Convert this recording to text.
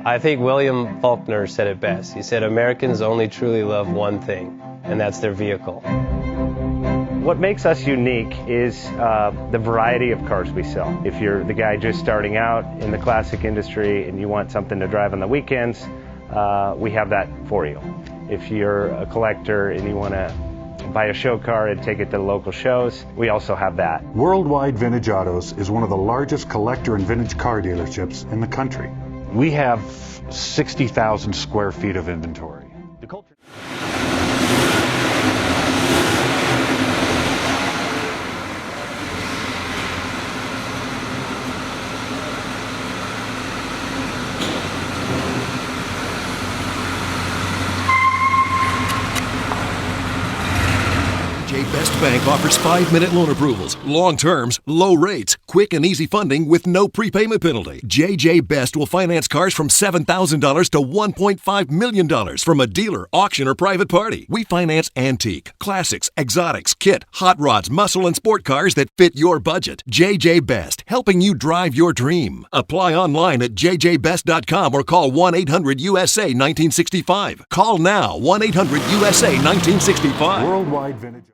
I think William Faulkner said it best. He said, Americans only truly love one thing, and that's their vehicle. What makes us unique is the variety of cars we sell. If you're the guy just starting out in the classic industry and you want something to drive on the weekends, we have that for you. If you're a collector and you want to buy a show car and take it to the local shows, we also have that. Worldwide Vintage Autos is one of the largest collector and vintage car dealerships in the country. We have 60,000 square feet of inventory. The culture. Best Bank offers 5-minute loan approvals, long terms, low rates, quick and easy funding with no prepayment penalty. JJ Best will finance cars from $7,000 to $1.5 million from a dealer, auction, or private party. We finance antique, classics, exotics, kit, hot rods, muscle, and sport cars that fit your budget. JJ Best, helping you drive your dream. Apply online at jjbest.com or call 1-800-USA-1965. Call now, 1-800-USA-1965. Worldwide Vintage.